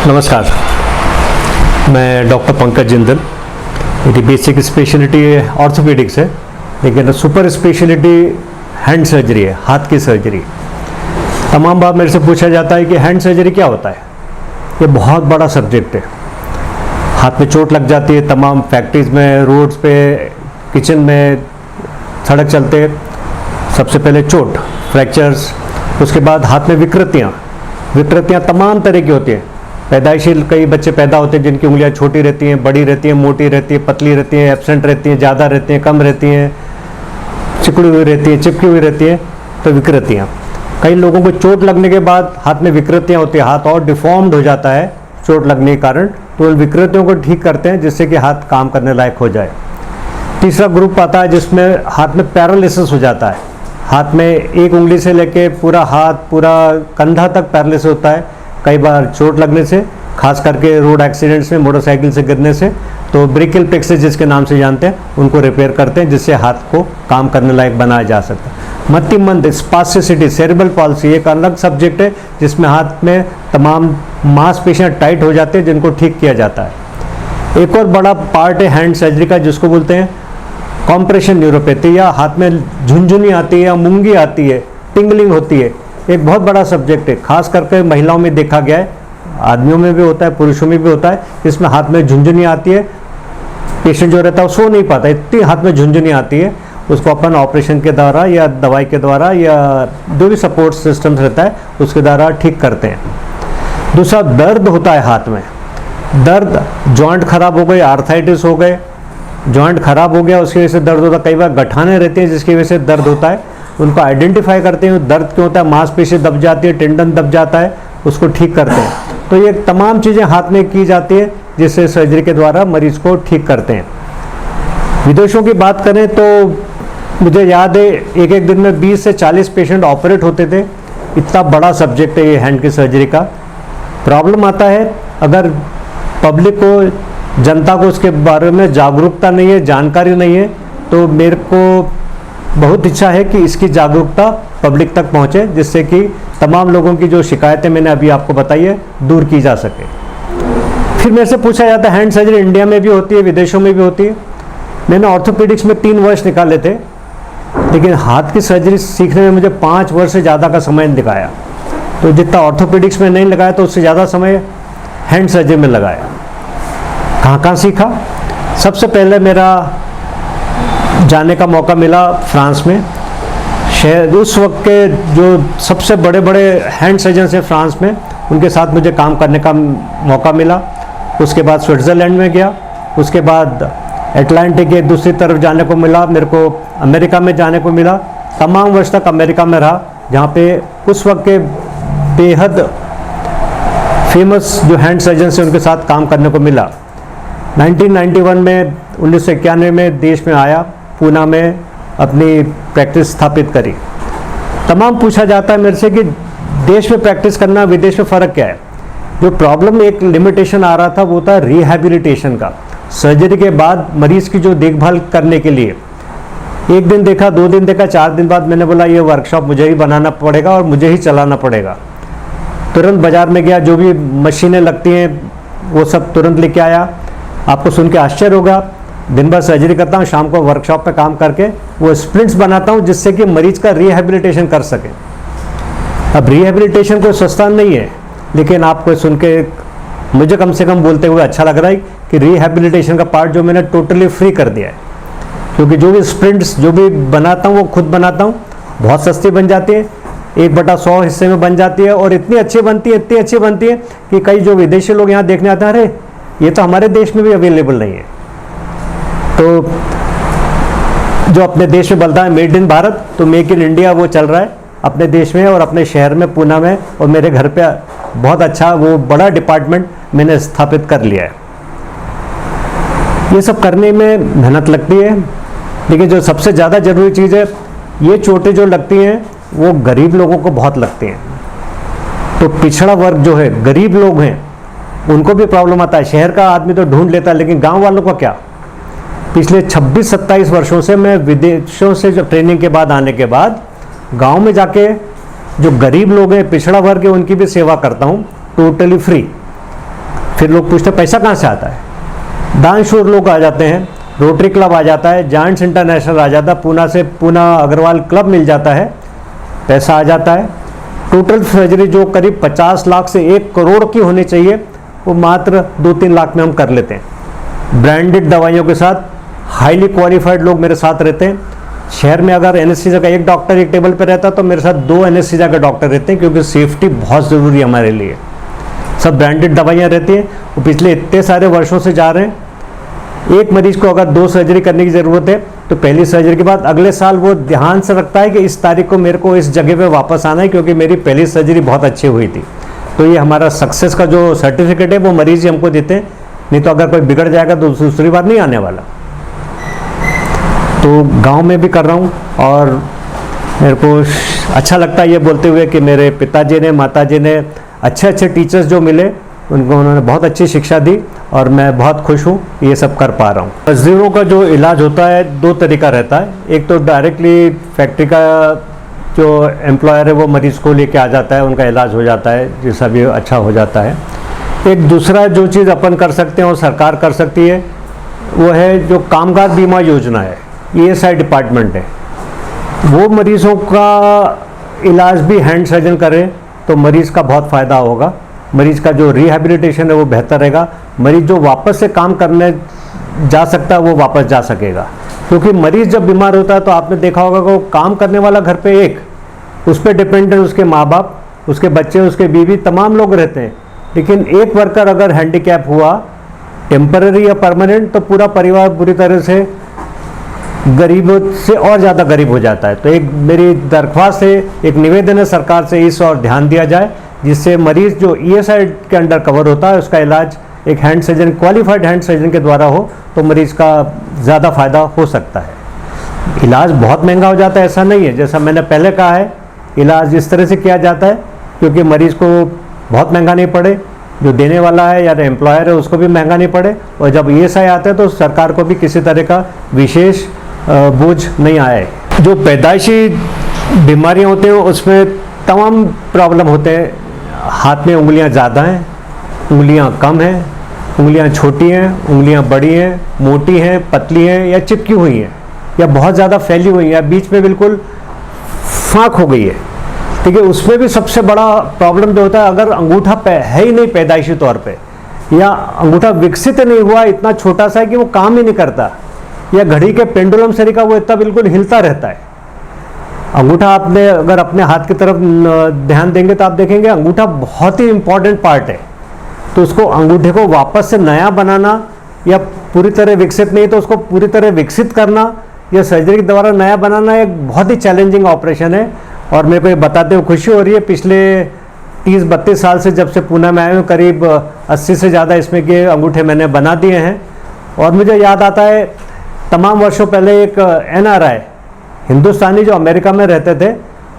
नमस्कार, मैं डॉक्टर पंकज जिंदल। मेरी बेसिक स्पेशलिटी ऑर्थोपेडिक्स है, लेकिन सुपर स्पेशलिटी हैंड सर्जरी है, हाथ की सर्जरी। तमाम बार मेरे से पूछा जाता है कि हैंड सर्जरी क्या होता है। ये बहुत बड़ा सब्जेक्ट है। हाथ में चोट लग जाती है, तमाम फैक्ट्रीज में, रोड्स पे, किचन में, सड़क चलते, सबसे पहले चोट, फ्रैक्चर्स, उसके बाद हाथ में विकृतियाँ तमाम तरह की होती हैं। पैदाइशी कई बच्चे पैदा होते हैं जिनकी उंगलियां छोटी रहती हैं, बड़ी रहती हैं, मोटी रहती हैं, पतली रहती हैं, एब्सेंट रहती हैं, ज़्यादा रहती हैं, कम रहती हैं, चिपड़ी हुई रहती हैं, चिपकी हुई रहती हैं। तो विकृतियाँ, कई लोगों को चोट लगने के बाद हाथ में विकृतियाँ होती हैं, हाथ और डिफॉर्म्ड हो जाता है चोट लगने के कारण। तो उन विकृतियों को ठीक करते हैं जिससे कि हाथ काम करने लायक हो जाए। तीसरा ग्रुप आता है जिसमें हाथ में पैरालिसिस हो जाता है। हाथ में एक उंगली से लेके पूरा हाथ, पूरा कंधा तक पैरालिसिस होता है, कई बार चोट लगने से, खास करके रोड एक्सीडेंट्स में, मोटरसाइकिल से गिरने से। तो ब्रेकियल प्लेक्सिस जिसके नाम से जानते हैं, उनको रिपेयर करते हैं जिससे हाथ को काम करने लायक बनाया जा सकता है। मतिमंद, स्पास्टिसिटी, सेरेब्रल पॉल्सी एक अलग सब्जेक्ट है जिसमें हाथ में तमाम मांसपेशियां टाइट हो जाते हैं जिनको ठीक किया जाता है। एक और बड़ा पार्ट है हैंड सर्जरी का जिसको बोलते हैं कॉम्प्रेशन न्यूरोपैथी, या हाथ में झुनझुनी आती है या मूंगी आती है, टिंगलिंग होती है। एक बहुत बड़ा सब्जेक्ट है, खास करके महिलाओं में देखा गया है, आदमियों में भी होता है, पुरुषों में भी होता है। इसमें हाथ में झुनझुनी आती है, पेशेंट जो रहता है वो सो नहीं पाता, इतनी हाथ में झुनझुनी आती है। उसको अपन ऑपरेशन के द्वारा या दवाई के द्वारा या जो भी सपोर्ट सिस्टम रहता है उसके द्वारा ठीक करते हैं। दूसरा, दर्द होता है हाथ में। दर्द, जॉइंट खराब हो गए, आर्थराइटिस हो गए, जॉइंट खराब हो गया उसकी वजह से दर्द होता है। कई बार गठाने रहती है जिसकी वजह से दर्द होता है। उनको आइडेंटिफाई करते हैं दर्द क्यों होता है, मांसपेशी दब जाती है, टेंडन दब जाता है, उसको ठीक करते हैं। तो ये तमाम चीज़ें हाथ में की जाती है जिससे सर्जरी के द्वारा मरीज को ठीक करते हैं। विदेशों की बात करें तो मुझे याद है एक एक दिन में 20 से 40 पेशेंट ऑपरेट होते थे। इतना बड़ा सब्जेक्ट है ये हैंड की सर्जरी का। प्रॉब्लम आता है अगर पब्लिक को, जनता को उसके बारे में जागरूकता नहीं है, जानकारी नहीं है। तो मेरे को बहुत इच्छा है कि इसकी जागरूकता पब्लिक तक पहुंचे जिससे कि तमाम लोगों की जो शिकायतें मैंने अभी आपको बताई है दूर की जा सके। फिर मेरे से पूछा जाता है हैंड सर्जरी इंडिया में भी होती है, विदेशों में भी होती है। मैंने ऑर्थोपेडिक्स में 3 वर्ष निकाले थे, लेकिन हाथ की सर्जरी सीखने में मुझे 5 वर्ष से ज़्यादा का समय लगाया। तो जितना ऑर्थोपेडिक्स में नहीं लगाया तो उससे ज़्यादा समय हैंड सर्जरी में लगाया। कहाँ सीखा? सबसे पहले मेरा जाने का मौका मिला फ्रांस में। शहर उस वक्त के जो सबसे बड़े बड़े हैंड सर्जन्स हैं फ्रांस में, उनके साथ मुझे काम करने का मौका मिला। उसके बाद स्विट्ज़रलैंड में गया, उसके बाद अटलांटिक के दूसरी तरफ जाने को मिला, मेरे को अमेरिका में जाने को मिला। तमाम वर्ष तक अमेरिका में रहा, जहाँ पे उस वक्त के बेहद फेमस जो हैंड सर्जन्स हैं उनके साथ काम करने को मिला। 1991 में 1991 में देश में आया, पूना में अपनी प्रैक्टिस स्थापित करी। तमाम पूछा जाता है मेरे से कि देश में प्रैक्टिस करना विदेश में फ़र्क क्या है। जो प्रॉब्लम, एक लिमिटेशन आ रहा था वो था रिहैबिलिटेशन का। सर्जरी के बाद मरीज़ की जो देखभाल करने के लिए एक दिन देखा, 2 दिन देखा, 4 दिन बाद मैंने बोला ये वर्कशॉप मुझे ही बनाना पड़ेगा और मुझे ही चलाना पड़ेगा। तुरंत बाज़ार में गया, जो भी मशीनें लगती हैं वो सब तुरंत लेके आया। आपको सुन के आश्चर्य होगा, दिन भर सर्जरी करता हूँ, शाम को वर्कशॉप पे काम करके वो स्प्रिंट्स बनाता हूँ जिससे कि मरीज का रिहैबिलिटेशन कर सके। अब रिहैबिलिटेशन कोई सस्ता नहीं है, लेकिन आपको सुन के मुझे कम से कम बोलते हुए अच्छा लग रहा है कि रिहैबिलिटेशन का पार्ट जो मैंने टोटली फ्री कर दिया है। क्योंकि जो भी स्प्रिंट्स जो भी बनाता हूँ वो खुद बनाता हूँ, बहुत सस्ती बन जाती है, 1/100 हिस्से में बन जाती है और इतनी अच्छी बनती है कि कई जो विदेशी लोग यहाँ देखने आते हैं, अरे ये तो हमारे देश में भी अवेलेबल नहीं है। तो जो अपने देश में बनता है मेड इन भारत, तो मेक इन इंडिया वो चल रहा है अपने देश में और अपने शहर में, पूना में। और मेरे घर पे बहुत अच्छा वो बड़ा डिपार्टमेंट मैंने स्थापित कर लिया है। ये सब करने में मेहनत लगती है, लेकिन जो सबसे ज़्यादा ज़रूरी चीज़ है, ये चोटें जो लगती हैं वो गरीब लोगों को बहुत लगती हैं। तो पिछड़ा वर्ग जो है, गरीब लोग हैं, उनको भी प्रॉब्लम आता है। शहर का आदमी तो ढूंढ लेता है, लेकिन गांव वालों का क्या? पिछले 26-27 वर्षों से मैं विदेशों से जो ट्रेनिंग के बाद आने के बाद गांव में जाके जो गरीब लोग हैं, पिछड़ा वर्ग है, उनकी भी सेवा करता हूँ टोटली फ्री। फिर लोग पूछते पैसा कहाँ से आता है, दानशूर लोग आ जाते हैं, रोटरी क्लब आ जाता है, जायंट्स इंटरनेशनल आ जाता है, पूना से पूना अग्रवाल क्लब मिल जाता है, पैसा आ जाता है। टोटल सर्जरी जो करीब 50 लाख से 1 करोड़ की होनी चाहिए वो मात्र 2-3 लाख में हम कर लेते हैं। ब्रांडेड दवाइयों के साथ हाईली क्वालिफाइड लोग मेरे साथ रहते हैं। शहर में अगर एनेस्थीसिया का एक डॉक्टर एक टेबल पर रहता तो मेरे साथ 2 एनेस्थीसिया के डॉक्टर रहते हैं, क्योंकि सेफ्टी बहुत ज़रूरी है हमारे लिए। सब ब्रांडेड दवाइयाँ रहती हैं, वो पिछले इतने सारे वर्षों से जा रहे हैं। एक मरीज को अगर 2 सर्जरी करने की ज़रूरत है तो पहली सर्जरी के बाद अगले साल वो ध्यान से रखता है कि इस तारीख को मेरे को इस जगह पे वापस आना है, क्योंकि मेरी पहली सर्जरी बहुत अच्छी हुई थी। तो ये हमारा सक्सेस का जो सर्टिफिकेट है वो मरीज ही हमको देते हैं, नहीं तो अगर कोई बिगड़ जाएगा तो दूसरी बार नहीं आने वाला। तो गांव में भी कर रहा हूँ और मेरे को अच्छा लगता है ये बोलते हुए कि मेरे पिताजी ने माताजी ने अच्छे टीचर्स जो मिले उनको उन्होंने बहुत अच्छी शिक्षा दी और मैं बहुत खुश हूँ ये सब कर पा रहा हूँ। मजदूरों का जो इलाज होता है 2 तरीका रहता है। एक तो डायरेक्टली फैक्ट्री का जो एम्प्लॉयर है वो मरीज़ को लेके आ जाता है, उनका इलाज हो जाता है, जिसका भी अच्छा हो जाता है। एक दूसरा जो चीज़ अपन कर सकते हैं और सरकार कर सकती है वो है जो कामगार बीमा योजना है, ESI डिपार्टमेंट है, वो मरीज़ों का इलाज भी हैंड सर्जन करें तो मरीज़ का बहुत फ़ायदा होगा। मरीज़ का जो रिहैबिलिटेशन है वो बेहतर रहेगा। मरीज़ जो वापस से काम करने जा सकता है वो वापस जा सकेगा, क्योंकि मरीज़ जब बीमार होता है तो आपने देखा होगा कि वो काम करने वाला घर पे एक, उस पर डिपेंडेंट उसके माँ बाप, उसके बच्चे, उसके बीवी, तमाम लोग रहते हैं। लेकिन एक वर्कर अगर हैंडीकैप हुआ टेम्पररी या परमानेंट तो पूरा परिवार बुरी तरह से गरीब से और ज़्यादा गरीब हो जाता है। तो एक मेरी दरख्वास्त है, एक निवेदन है सरकार से, इस और ध्यान दिया जाए, जिससे मरीज़ जो ESI के अंडर कवर होता है उसका इलाज एक hand surgeon, qualified hand surgeon के द्वारा हो तो मरीज़ का ज़्यादा फ़ायदा हो सकता है। इलाज बहुत महंगा हो जाता है ऐसा नहीं है, जैसा मैंने पहले कहा है, इलाज इस तरह से किया जाता है क्योंकि मरीज़ को बहुत महंगा नहीं पड़े, जो देने वाला है या एम्प्लॉयर है उसको भी महंगा नहीं पड़े, और जब ESI आते हैं तो सरकार को भी किसी तरह का विशेष बोझ नहीं आए। जो पैदाइशी बीमारियां होती हैं उसमें तमाम प्रॉब्लम होते हैं। हाथ में उंगलियां ज़्यादा हैं, उंगलियां कम हैं, उंगलियां छोटी हैं, उंगलियां बड़ी हैं, मोटी हैं, पतली हैं या चिपकी हुई हैं या बहुत ज़्यादा फैली हुई हैं या बीच में बिल्कुल फाँक हो गई है। ठीक है, उसमें भी सबसे बड़ा प्रॉब्लम जो होता है अगर अंगूठा है ही नहीं पैदाइशी तौर पे, या अंगूठा विकसित नहीं हुआ, इतना छोटा सा है कि वो काम ही नहीं करता, या घड़ी के पेंडुलम से का वो इतना बिल्कुल हिलता रहता है। अंगूठा आपने अगर अपने हाथ की तरफ ध्यान देंगे तो आप देखेंगे अंगूठा बहुत ही इंपॉर्टेंट पार्ट है। तो उसको अंगूठे को वापस से नया बनाना या पूरी तरह विकसित नहीं तो उसको पूरी तरह विकसित करना या सर्जरी के द्वारा नया बनाना एक बहुत ही चैलेंजिंग ऑपरेशन है। और मेरे को ये बताते हुए खुशी हो रही है, पिछले 30-32 साल से जब से पूना में आए हूँ करीब 80 से ज़्यादा इसमें के अंगूठे मैंने बना दिए हैं। और मुझे याद आता है तमाम वर्षों पहले एक NRI हिंदुस्तानी जो अमेरिका में रहते थे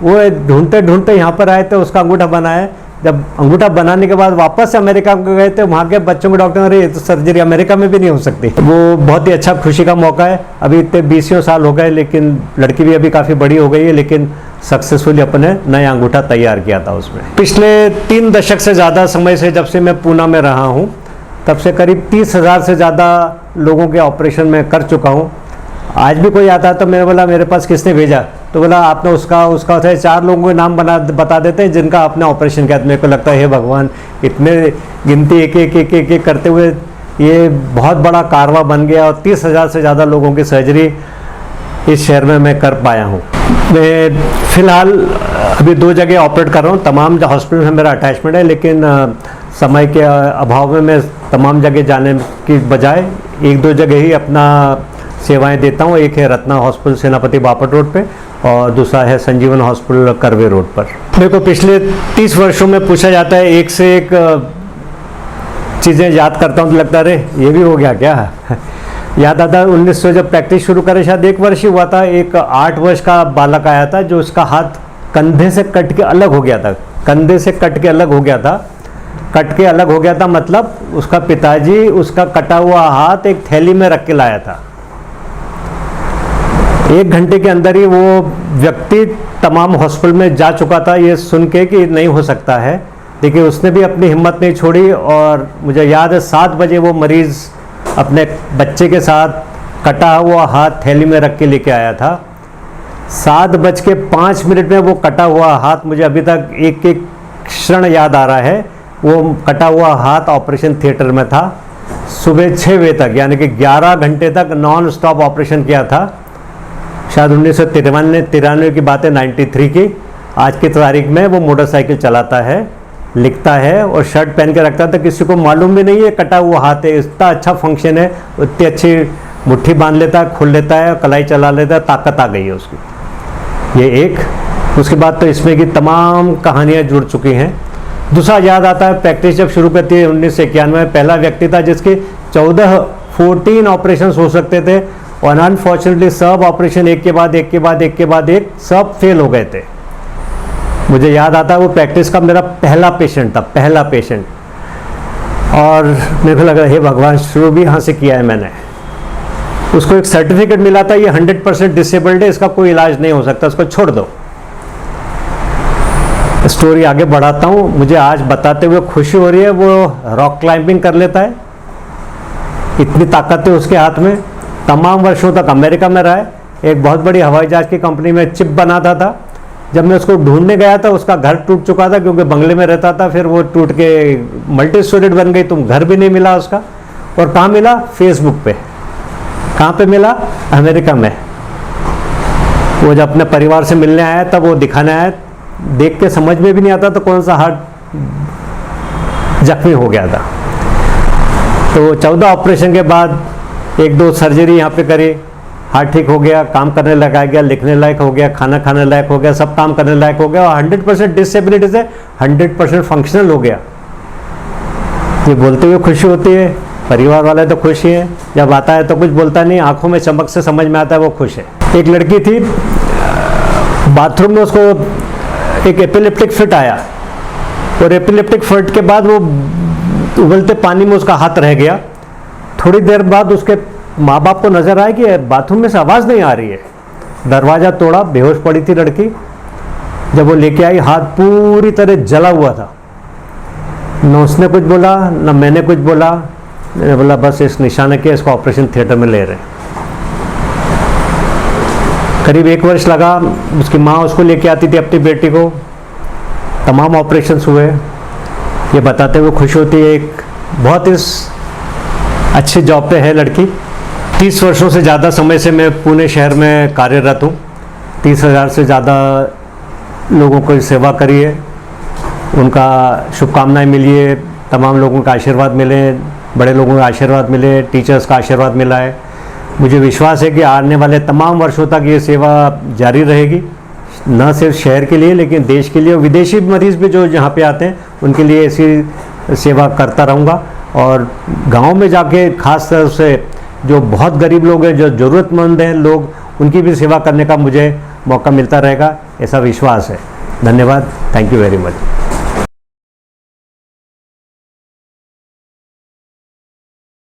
वो ढूंढते ढूंढते यहाँ पर आए थे, उसका अंगूठा बनाया। जब अंगूठा बनाने के बाद वापस से अमेरिका को गए थे, वहाँ के बच्चों के डॉक्टर ने ये तो सर्जरी अमेरिका में भी नहीं हो सकती। वो बहुत ही अच्छा खुशी का मौका है। अभी इतने 20 साल हो गए, लेकिन लड़की भी अभी काफ़ी बड़ी हो गई है, लेकिन सक्सेसफुली अपने नया अंगूठा तैयार किया था उसमें। पिछले 3 दशक से ज़्यादा समय से जब से मैं पूना में रहा हूँ तब से करीब 30,000 से ज़्यादा लोगों के ऑपरेशन में कर चुका हूँ। आज भी कोई आता है तो मैंने बोला मेरे पास किसने भेजा, तो बोला आपने उसका 4 लोगों के नाम बता देते हैं जिनका आपने ऑपरेशन किया। मेरे को लगता है हे भगवान, इतने गिनती एक करते हुए ये बहुत बड़ा कारवा बन गया और 30,000 से ज़्यादा लोगों की सर्जरी इस शहर में मैं कर पाया हूँ। मैं फ़िलहाल अभी 2 जगह ऑपरेट कर रहा हूँ, तमाम जो हॉस्पिटल में मेरा अटैचमेंट है, लेकिन समय के अभाव में मैं तमाम जगह जाने की बजाय 1-2 जगह ही अपना सेवाएं देता हूँ। एक है रत्ना हॉस्पिटल सेनापति बापट रोड पे और दूसरा है संजीवन हॉस्पिटल करवे रोड पर। मेरे को पिछले 30 वर्षों में पूछा जाता है, एक से एक चीज़ें याद करता हूँ तो लगता है अरे ये भी हो गया क्या। याद आता है 1900 जब प्रैक्टिस शुरू करे, शायद 1 वर्ष ही हुआ था, एक 8 वर्ष का बालक आया था जो उसका हाथ कंधे से कट के अलग हो गया था। कंधे से कट के अलग हो गया था, कट के अलग हो गया था मतलब उसका पिताजी उसका कटा हुआ हाथ एक थैली में रख के लाया था। 1 घंटे के अंदर ही वो व्यक्ति तमाम हॉस्पिटल में जा चुका था ये सुन के कि नहीं हो सकता है, देखिए उसने भी अपनी हिम्मत नहीं छोड़ी, और मुझे याद है 7 बजे वो मरीज़ अपने बच्चे के साथ कटा हुआ हाथ थैली में रख के लेके आया था। 7:05 में वो कटा हुआ हाथ, मुझे अभी तक एक एक क्षण याद आ रहा है, वो कटा हुआ हाथ ऑपरेशन थिएटर में था। सुबह 6 बजे तक, यानी कि 11 घंटे तक नॉन स्टॉप ऑपरेशन किया था। शायद 1993 की बात है, 93 की। आज की तारीख में वो मोटरसाइकिल चलाता है, लिखता है और शर्ट पहन के रखता था, किसी को मालूम भी नहीं है कटा हुआ हाथ है। इतना अच्छा फंक्शन है, इतनी अच्छी मुट्ठी बांध लेता है, खोल लेता है, कलाई चला लेता है, ताकत आ गई है उसकी। ये एक। उसके बाद तो इसमें की तमाम कहानियाँ जुड़ चुकी हैं। दूसरा याद आता है, प्रैक्टिस जब शुरू करती है 1991 में, पहला व्यक्ति था जिसके 14 ऑपरेशन हो सकते थे, और अनफॉर्चुनेटली सब ऑपरेशन एक के बाद एक सब फेल हो गए थे। मुझे याद आता है वो प्रैक्टिस का मेरा पहला पेशेंट था, पहला पेशेंट, और मेरे को लगा हे भगवान, शुरू भी यहाँ से किया है मैंने। उसको एक सर्टिफिकेट मिला था, ये 100% डिसेबल्ड है, इसका कोई इलाज नहीं हो सकता, उसको छोड़ दो। स्टोरी आगे बढ़ाता हूँ। मुझे आज बताते हुए खुशी हो रही है, वो रॉक क्लाइंबिंग कर लेता है, इतनी ताकत है उसके हाथ में। तमाम वर्षों तक अमेरिका में रहा है, एक बहुत बड़ी हवाई जहाज की कंपनी में चिप बनाता था। जब मैं उसको ढूंढने गया था, उसका घर टूट चुका था, क्योंकि बंगले में रहता था, फिर वो टूट के मल्टी स्टोरेड बन गई, तुम घर भी नहीं मिला उसका। और कहाँ मिला? फेसबुक पे। कहाँ पे मिला? अमेरिका में। वो जब अपने परिवार से मिलने आया तब वो दिखाने आया, देख के समझ में भी नहीं आता तो कौन सा हार्ट जख्मी हो गया था। तो 14 ऑपरेशन के बाद 1-2 सर्जरी यहाँ पे करी, हार्ट ठीक हो गया, काम करने लायक आ गया, लिखने लायक हो गया, खाना खाने लायक हो गया, सब काम करने लायक हो गया, और 100% डिसेबिलिटी से 100% फंक्शनल हो गया। ये बोलते हुए खुशी होती है, परिवार वाले तो खुश ही हैं, जब आता है तो कुछ बोलता नहीं, आंखों में चमक से समझ में आता है वो खुश है। एक लड़की थी, बाथरूम में उसको एक एपिलेप्टिक फिट आया, और एपिलेप्टिक फिट के बाद वो उबलते पानी में उसका हाथ रह गया। थोड़ी देर बाद उसके माँ बाप को नजर आया कि बाथरूम में से आवाज़ नहीं आ रही है। दरवाज़ा तोड़ा, बेहोश पड़ी थी लड़की। जब वो लेके आई, हाथ पूरी तरह जला हुआ था। न उसने कुछ बोला, न मैंने कुछ बोला। मैंने बोला बस इस निशाने के, इसको ऑपरेशन थिएटर में ले रहे हैं। करीब 1 वर्ष लगा, उसकी माँ उसको लेके आती थी अपनी बेटी को, तमाम ऑपरेशंस हुए। ये बताते हुए खुश होती है, एक बहुत इस अच्छे जॉब पे है लड़की। 30 वर्षों से ज़्यादा समय से मैं पुणे शहर में कार्यरत हूँ। 30,000 से ज़्यादा लोगों को सेवा करी है, उनका शुभकामनाएं मिली है, तमाम लोगों का आशीर्वाद मिले, बड़े लोगों का आशीर्वाद मिले, टीचर्स का आशीर्वाद मिला है। मुझे विश्वास है कि आने वाले तमाम वर्षों तक ये सेवा जारी रहेगी, न सिर्फ शहर के लिए लेकिन देश के लिए, और विदेशी मरीज़ भी जो यहाँ पे आते हैं उनके लिए ऐसी सेवा करता रहूँगा। और गांव में जाके खास तरह से जो बहुत गरीब लोग हैं, जो ज़रूरतमंद हैं लोग, उनकी भी सेवा करने का मुझे मौका मिलता रहेगा, ऐसा विश्वास है। धन्यवाद। Thank you very much.